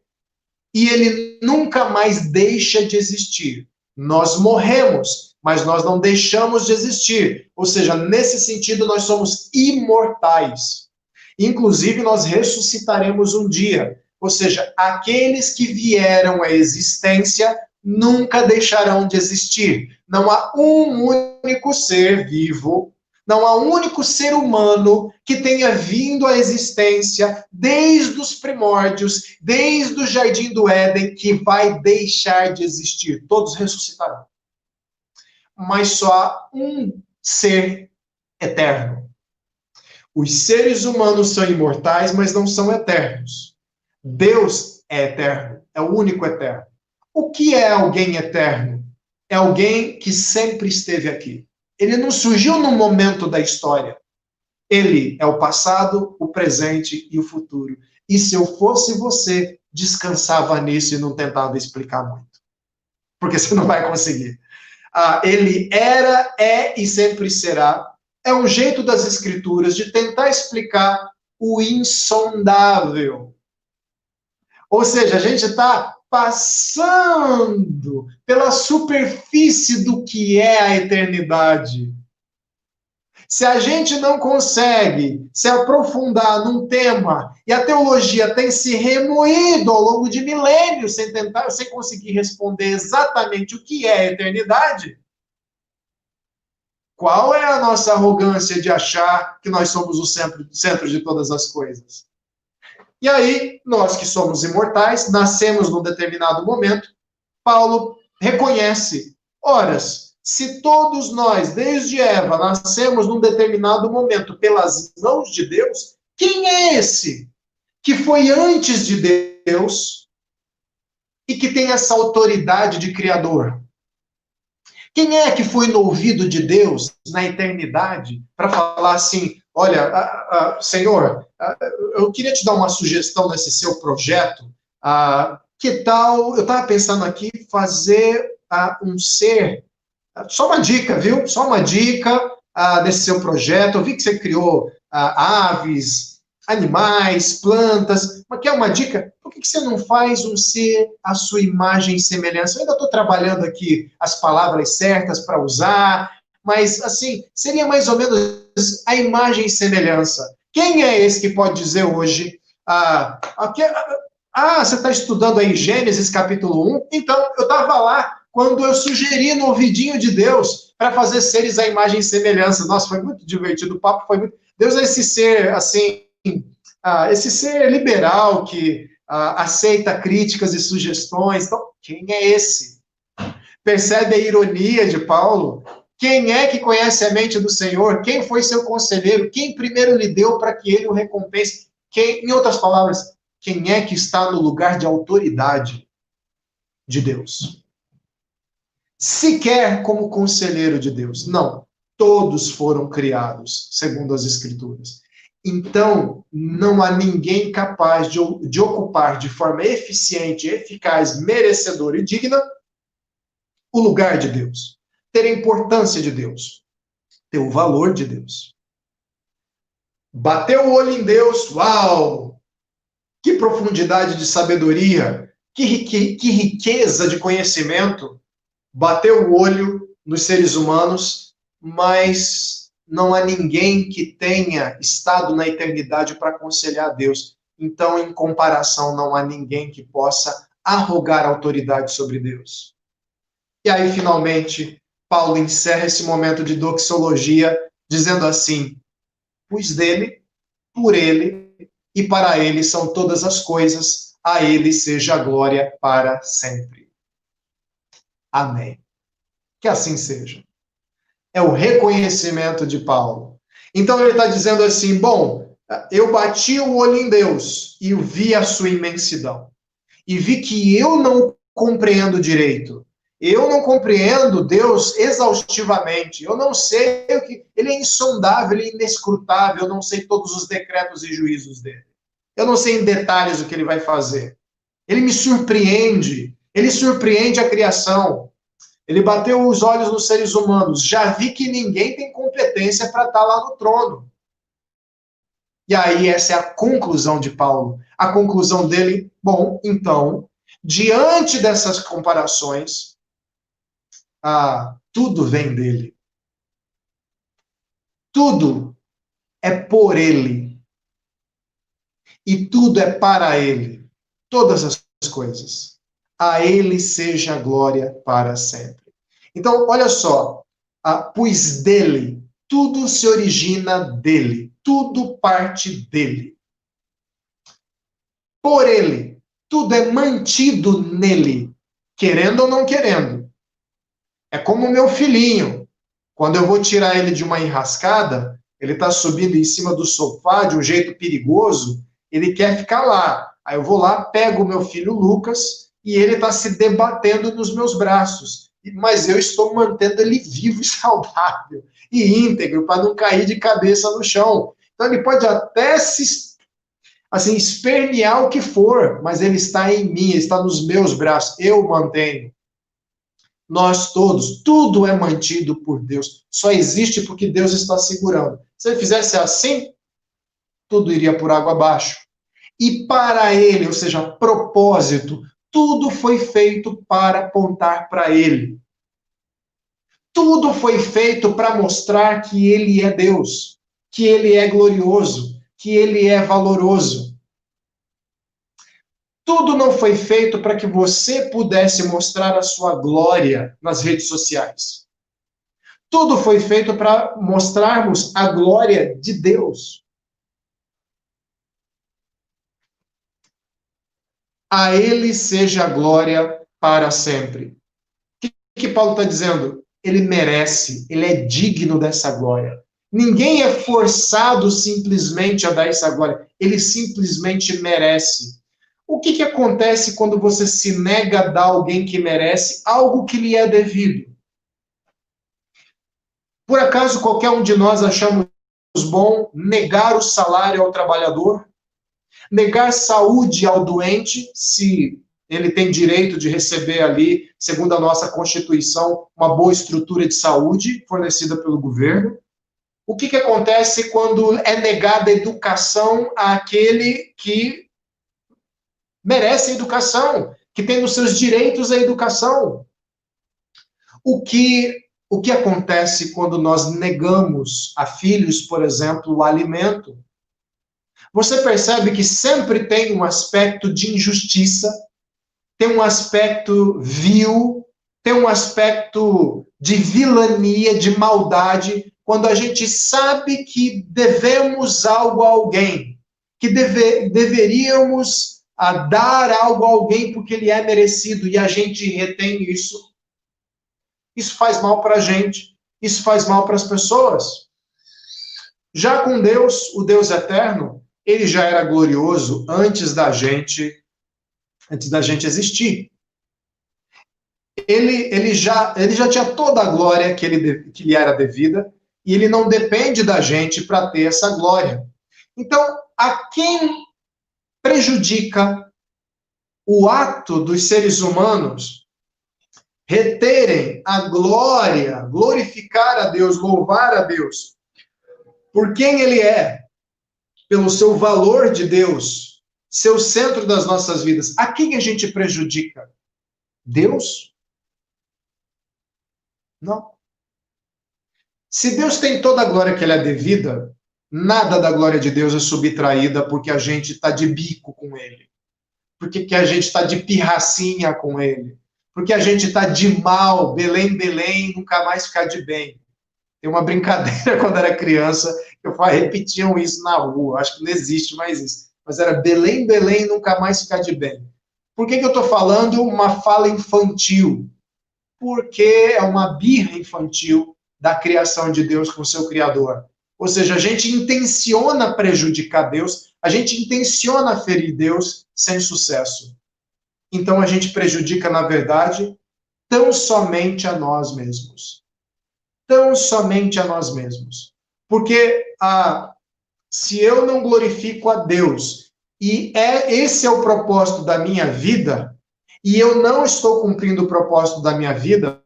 e ele nunca mais deixa de existir. Nós morremos, mas nós não deixamos de existir. Ou seja, nesse sentido, nós somos imortais. Inclusive, nós ressuscitaremos um dia. Ou seja, aqueles que vieram à existência nunca deixarão de existir. Não há um único ser vivo, não há um único ser humano que tenha vindo à existência desde os primórdios, desde o Jardim do Éden, que vai deixar de existir. Todos ressuscitarão. Mas só há um ser eterno. Os seres humanos são imortais, mas não são eternos. Deus é eterno, é o único eterno. O que é alguém eterno? É alguém que sempre esteve aqui. Ele não surgiu no momento da história. Ele é o passado, o presente e o futuro. E se eu fosse você, descansava nisso e não tentava explicar muito. Porque você não vai conseguir. Ele era, é e sempre será. É um jeito das Escrituras de tentar explicar o insondável. Ou seja, a gente está passando pela superfície do que é a eternidade. Se a gente não consegue se aprofundar num tema, e a teologia tem se remoído ao longo de milênios sem conseguir responder exatamente o que é a eternidade, qual é a nossa arrogância de achar que nós somos o centro de todas as coisas? E aí, nós que somos imortais, nascemos num determinado momento, Paulo reconhece, se todos nós, desde Eva, nascemos num determinado momento pelas mãos de Deus, quem é esse que foi antes de Deus e que tem essa autoridade de criador? Quem é que foi no ouvido de Deus na eternidade para falar assim, olha, Senhor, eu queria te dar uma sugestão nesse seu projeto. Que tal, eu estava pensando aqui, fazer um ser, só uma dica, viu? Só uma dica desse seu projeto. Eu vi que você criou aves, animais, plantas, mas quer uma dica? Por que você não faz um ser à sua imagem e semelhança? Eu ainda estou trabalhando aqui as palavras certas para usar, mas, assim, seria mais ou menos a imagem e semelhança. Quem é esse que pode dizer hoje, você está estudando aí Gênesis capítulo 1? Então, eu estava lá quando eu sugeri no ouvidinho de Deus para fazer seres à imagem e semelhança. Nossa, foi muito divertido, o papo foi muito... Deus é esse ser, assim, esse ser liberal que aceita críticas e sugestões. Então, quem é esse? Percebe a ironia de Paulo? Quem é que conhece a mente do Senhor? Quem foi seu conselheiro? Quem primeiro lhe deu para que ele o recompense? Em outras palavras, quem é que está no lugar de autoridade de Deus? Sequer como conselheiro de Deus. Não. Todos foram criados, segundo as Escrituras. Então, não há ninguém capaz de ocupar de forma eficiente, eficaz, merecedora e digna o lugar de Deus. Ter a importância de Deus. Ter o valor de Deus. Bateu o olho em Deus, uau! Que profundidade de sabedoria, que riqueza de conhecimento bateu o olho nos seres humanos, mas não há ninguém que tenha estado na eternidade para aconselhar a Deus. Então, em comparação, não há ninguém que possa arrogar autoridade sobre Deus. E aí, finalmente, Paulo encerra esse momento de doxologia, dizendo assim: pois dele, por ele e para ele são todas as coisas, a ele seja a glória para sempre. Amém. Que assim seja. É o reconhecimento de Paulo. Então ele está dizendo assim: bom, eu bati o olho em Deus e vi a sua imensidão. E vi que eu não compreendo direito. Eu não compreendo Deus exaustivamente. Eu não sei o que. Ele é insondável, ele é inescrutável. Eu não sei todos os decretos e juízos dele. Eu não sei em detalhes o que ele vai fazer. Ele me surpreende. Ele surpreende a criação. Ele bateu os olhos nos seres humanos. Já vi que ninguém tem competência para estar lá no trono. E aí essa é a conclusão de Paulo. A conclusão dele, bom, então, diante dessas comparações, tudo vem dele. Tudo é por ele. E tudo é para ele. Todas as coisas. A ele seja a glória para sempre. Então, olha só. Pois dele, tudo se origina dele. Tudo parte dele. Por ele, tudo é mantido nele. Querendo ou não querendo. É como o meu filhinho. Quando eu vou tirar ele de uma enrascada, ele está subindo em cima do sofá de um jeito perigoso, ele quer ficar lá. Aí eu vou lá, pego o meu filho Lucas e ele está se debatendo nos meus braços. Mas eu estou mantendo ele vivo e saudável e íntegro para não cair de cabeça no chão. Então ele pode até se espernear o que for, mas ele está em mim, ele está nos meus braços. Eu mantenho. Nós todos, tudo é mantido por Deus. Só existe porque Deus está segurando. Se ele fizesse assim, tudo iria por água abaixo. E para ele, ou seja, propósito, tudo foi feito para apontar para ele. Tudo foi feito para mostrar que ele é Deus, que ele é glorioso, que ele é valoroso. Tudo não foi feito para que você pudesse mostrar a sua glória nas redes sociais. Tudo foi feito para mostrarmos a glória de Deus. A ele seja a glória para sempre. O que Paulo está dizendo? Ele merece, ele é digno dessa glória. Ninguém é forçado simplesmente a dar essa glória. Ele simplesmente merece. O que acontece quando você se nega a dar a alguém que merece algo que lhe é devido? Por acaso qualquer um de nós achamos bom negar o salário ao trabalhador? Negar saúde ao doente, se ele tem direito de receber ali, segundo a nossa Constituição, uma boa estrutura de saúde fornecida pelo governo? O que acontece quando é negada a educação àquele que merece a educação, que tem nos seus direitos a educação? O que acontece quando nós negamos a filhos, por exemplo, o alimento? Você percebe que sempre tem um aspecto de injustiça, tem um aspecto vil, tem um aspecto de vilania, de maldade, quando a gente sabe que devemos algo a alguém, que deveríamos dar algo a alguém porque ele é merecido e a gente retém isso. Isso faz mal para a gente, isso faz mal para as pessoas. Já com Deus, o Deus eterno, ele já era glorioso antes da gente existir. Ele já tinha toda a glória que lhe era devida, e ele não depende da gente para ter essa glória. Então, a quem prejudica o ato dos seres humanos reterem a glória, glorificar a Deus, louvar a Deus, por quem ele é, pelo seu valor de Deus, ser o centro das nossas vidas, a quem a gente prejudica? Deus? Não. Se Deus tem toda a glória que ele é devida, nada da glória de Deus é subtraída porque a gente está de bico com ele, porque que a gente está de pirracinha com ele, porque a gente está de mal, Belém, Belém, nunca mais ficar de bem. Tem uma brincadeira quando era criança, que repetiam isso na rua, acho que não existe mais isso, mas era Belém, Belém, nunca mais ficar de bem. Por que eu estou falando uma fala infantil? Porque é uma birra infantil da criação de Deus com o seu Criador. Ou seja, a gente intenciona prejudicar Deus, a gente intenciona ferir Deus sem sucesso. Então a gente prejudica, na verdade, tão somente a nós mesmos. Tão somente a nós mesmos. Porque se eu não glorifico a Deus, e esse é o propósito da minha vida, e eu não estou cumprindo o propósito da minha vida,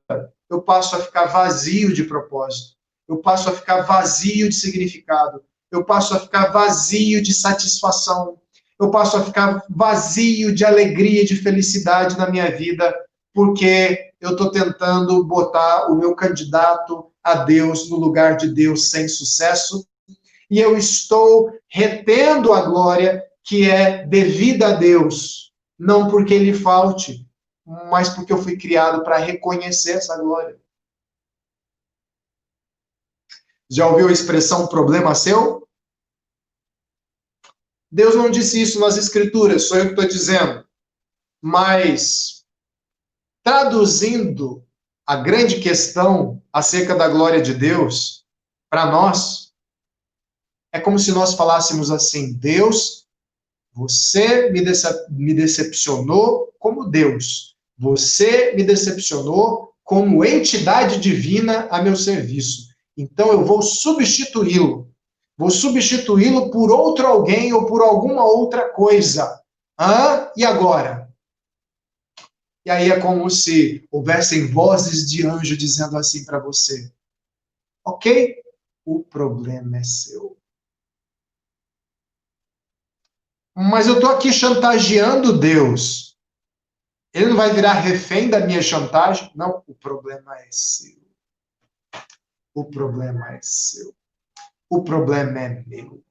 eu passo a ficar vazio de propósito, eu passo a ficar vazio de significado, eu passo a ficar vazio de satisfação, eu passo a ficar vazio de alegria, de felicidade na minha vida, porque eu estou tentando botar o meu candidato a Deus no lugar de Deus sem sucesso, e eu estou retendo a glória que é devida a Deus, não porque lhe falte, mas porque eu fui criado para reconhecer essa glória. Já ouviu a expressão problema seu? Deus não disse isso nas Escrituras, sou eu que estou dizendo. Mas, traduzindo a grande questão acerca da glória de Deus, para nós, é como se nós falássemos assim: Deus, você me decepcionou como Deus. Você me decepcionou como entidade divina a meu serviço. Então eu vou substituí-lo. Vou substituí-lo por outro alguém ou por alguma outra coisa. E agora? E aí é como se houvessem vozes de anjo dizendo assim para você: ok, o problema é seu. Mas eu estou aqui chantageando Deus. Ele não vai virar refém da minha chantagem? Não, o problema é seu. O problema é seu. O problema é meu.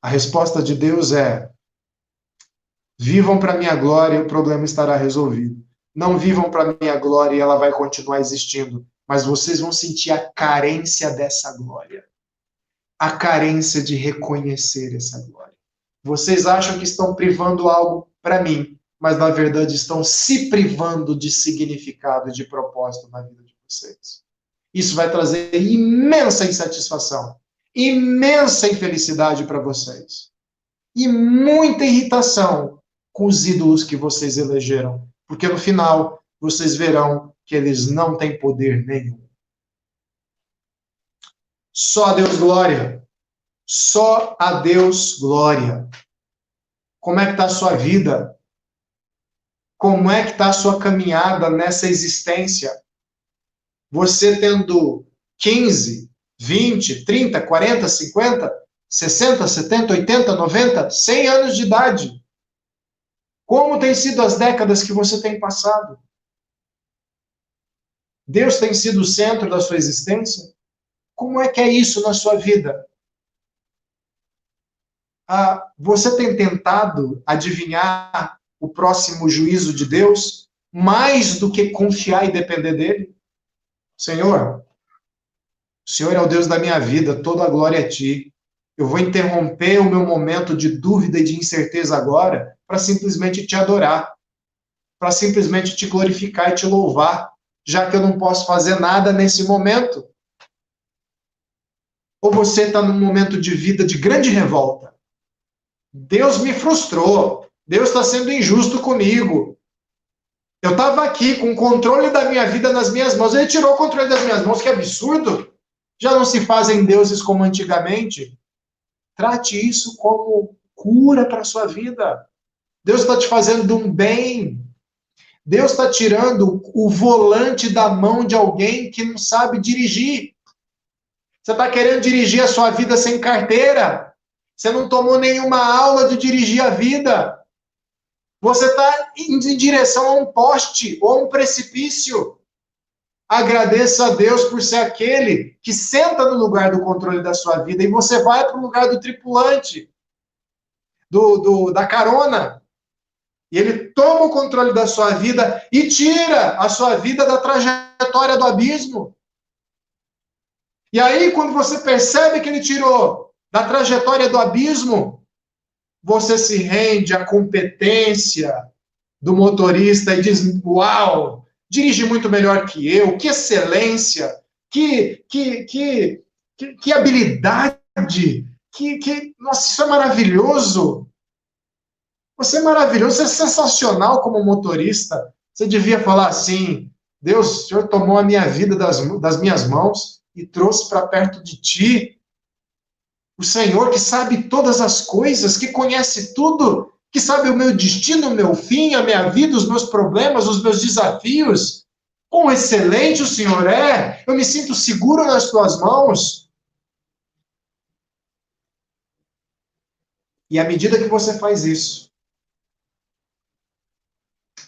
A resposta de Deus é: vivam para minha glória e o problema estará resolvido. Não vivam para minha glória e ela vai continuar existindo, mas vocês vão sentir a carência dessa glória. A carência de reconhecer essa glória. Vocês acham que estão privando algo para mim, mas na verdade estão se privando de significado e de propósito na vida de vocês. Isso vai trazer imensa insatisfação, imensa infelicidade para vocês e muita irritação com os ídolos que vocês elegeram, porque no final vocês verão que eles não têm poder nenhum. Só a Deus glória. Só a Deus glória. Como é que está a sua vida? Como é que está a sua caminhada nessa existência? Você tendo 15, 20, 30, 40, 50, 60, 70, 80, 90, 100 anos de idade. Como têm sido as décadas que você tem passado? Deus tem sido o centro da sua existência? Como é que é isso na sua vida? Você tem tentado adivinhar o próximo juízo de Deus mais do que confiar e depender dele? Senhor, o Senhor é o Deus da minha vida, toda a glória é a ti. Eu vou interromper o meu momento de dúvida e de incerteza agora para simplesmente te adorar, para simplesmente te glorificar e te louvar, já que eu não posso fazer nada nesse momento. Ou você está num momento de vida de grande revolta? Deus me frustrou, Deus está sendo injusto comigo. Eu estava aqui com o controle da minha vida nas minhas mãos, ele tirou o controle das minhas mãos, que absurdo! Já não se fazem deuses como antigamente. Trate isso como cura para a sua vida. Deus está te fazendo um bem. Deus está tirando o volante da mão de alguém que não sabe dirigir. Você está querendo dirigir a sua vida sem carteira. Você não tomou nenhuma aula de dirigir a vida. Você está em direção a um poste ou a um precipício. Agradeça a Deus por ser aquele que senta no lugar do controle da sua vida e você vai para o lugar do tripulante, da carona. E ele toma o controle da sua vida e tira a sua vida da trajetória do abismo. E aí, quando você percebe que ele tirou da trajetória do abismo, você se rende à competência do motorista e diz, uau, dirige muito melhor que eu, que excelência, que habilidade, nossa, isso é maravilhoso. Você é maravilhoso, você é sensacional como motorista. Você devia falar assim, Deus, o Senhor tomou a minha vida das minhas mãos e trouxe para perto de ti. O Senhor que sabe todas as coisas, que conhece tudo, que sabe o meu destino, o meu fim, a minha vida, os meus problemas, os meus desafios. Quão excelente o Senhor é! Eu me sinto seguro nas tuas mãos. E à medida que você faz isso,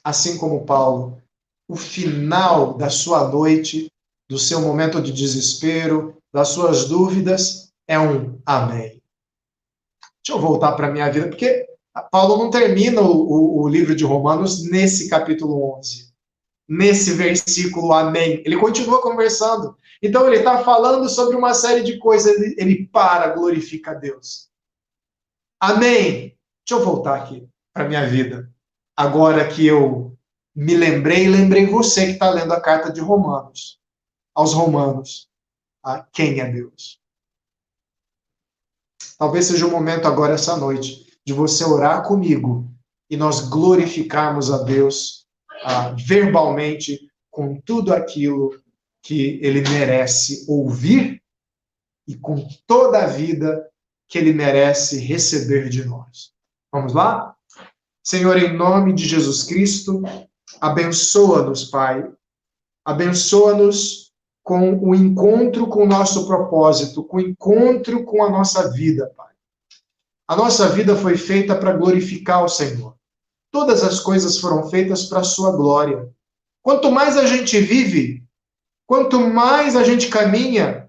assim como Paulo, o final da sua noite, do seu momento de desespero, das suas dúvidas, é um amém. Deixa eu voltar para a minha vida, porque Paulo não termina o livro de Romanos nesse capítulo 11, nesse versículo amém. Ele continua conversando. Então ele está falando sobre uma série de coisas, ele para, glorifica a Deus. Amém. Deixa eu voltar aqui para a minha vida. Agora que eu me lembrei você que está lendo a carta de Romanos, aos Romanos, a quem é Deus. Talvez seja o momento agora, essa noite, de você orar comigo e nós glorificarmos a Deus verbalmente com tudo aquilo que Ele merece ouvir e com toda a vida que Ele merece receber de nós. Vamos lá? Senhor, em nome de Jesus Cristo, abençoa-nos, Pai. Abençoa-nos com o encontro com o nosso propósito, com o encontro com a nossa vida, Pai. A nossa vida foi feita para glorificar o Senhor. Todas as coisas foram feitas para a sua glória. Quanto mais a gente vive, quanto mais a gente caminha,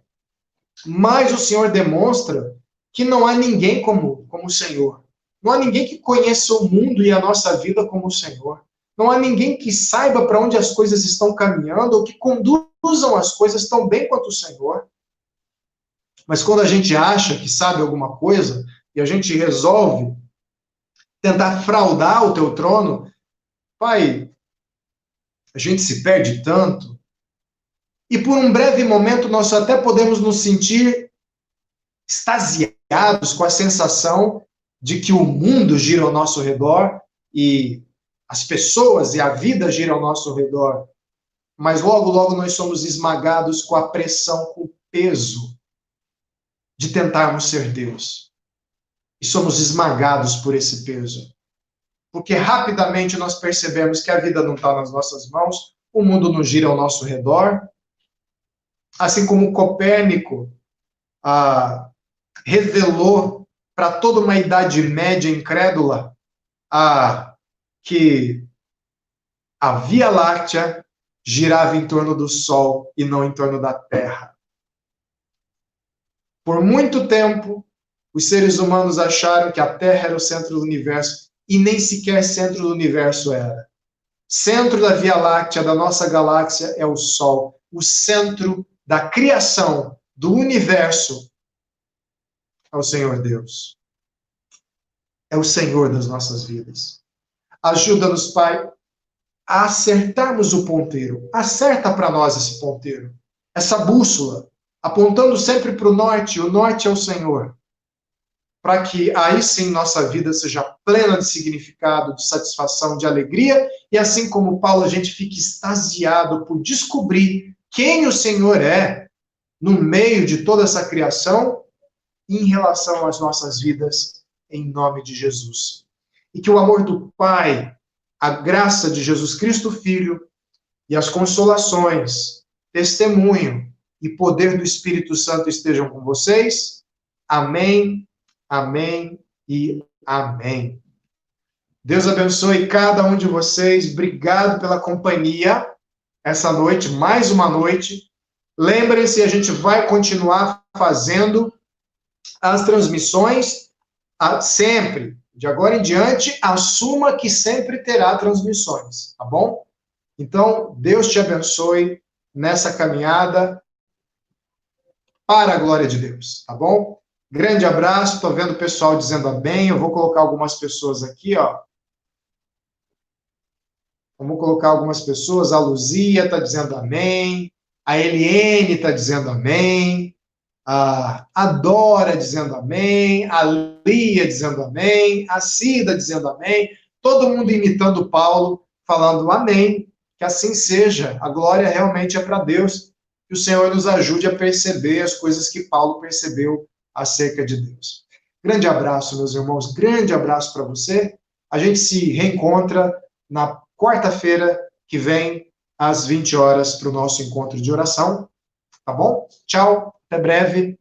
mais o Senhor demonstra que não há ninguém como o Senhor. Não há ninguém que conheça o mundo e a nossa vida como o Senhor. Não há ninguém que saiba para onde as coisas estão caminhando ou que conduzam as coisas tão bem quanto o Senhor. Mas quando a gente acha que sabe alguma coisa e a gente resolve tentar fraudar o teu trono, Pai, a gente se perde tanto. E por um breve momento nós até podemos nos sentir extasiados com a sensação de que o mundo gira ao nosso redor e as pessoas e a vida gira ao nosso redor. Mas logo, logo nós somos esmagados com a pressão, com o peso de tentarmos ser Deus. E somos esmagados por esse peso. Porque rapidamente nós percebemos que a vida não está nas nossas mãos, o mundo não gira ao nosso redor. Assim como Copérnico revelou para toda uma Idade Média incrédula que a Via Láctea girava em torno do Sol e não em torno da Terra. Por muito tempo, os seres humanos acharam que a Terra era o centro do universo e nem sequer centro do universo era. Centro da Via Láctea, da nossa galáxia, é o Sol. O centro da criação, do universo, é o Senhor Deus. É o Senhor das nossas vidas. Ajuda-nos, Pai, a acertarmos o ponteiro. Acerta para nós esse ponteiro, essa bússola, apontando sempre para o norte é o Senhor. Para que aí sim nossa vida seja plena de significado, de satisfação, de alegria, e assim como Paulo, a gente fique extasiado por descobrir quem o Senhor é no meio de toda essa criação em relação às nossas vidas, em nome de Jesus. E que o amor do Pai, a graça de Jesus Cristo, Filho, e as consolações, testemunho e poder do Espírito Santo estejam com vocês. Amém Amém e amém. Deus abençoe cada um de vocês. Obrigado pela companhia essa noite, mais uma noite. Lembrem-se, a gente vai continuar fazendo as transmissões sempre. De agora em diante, assuma que sempre terá transmissões, tá bom? Então, Deus te abençoe nessa caminhada para a glória de Deus, tá bom? Grande abraço, estou vendo o pessoal dizendo amém. Eu vou colocar algumas pessoas aqui, ó. Vamos colocar algumas pessoas. A Luzia está dizendo amém. A Eliene está dizendo amém. A Dora dizendo amém. A Lia dizendo amém. A Cida dizendo amém. Todo mundo imitando Paulo, falando amém. Que assim seja. A glória realmente é para Deus. Que o Senhor nos ajude a perceber as coisas que Paulo percebeu acerca de Deus. Grande abraço, meus irmãos. Grande abraço para você. A gente se reencontra na quarta-feira que vem, às 20 horas, para o nosso encontro de oração. Tá bom? Tchau, até breve.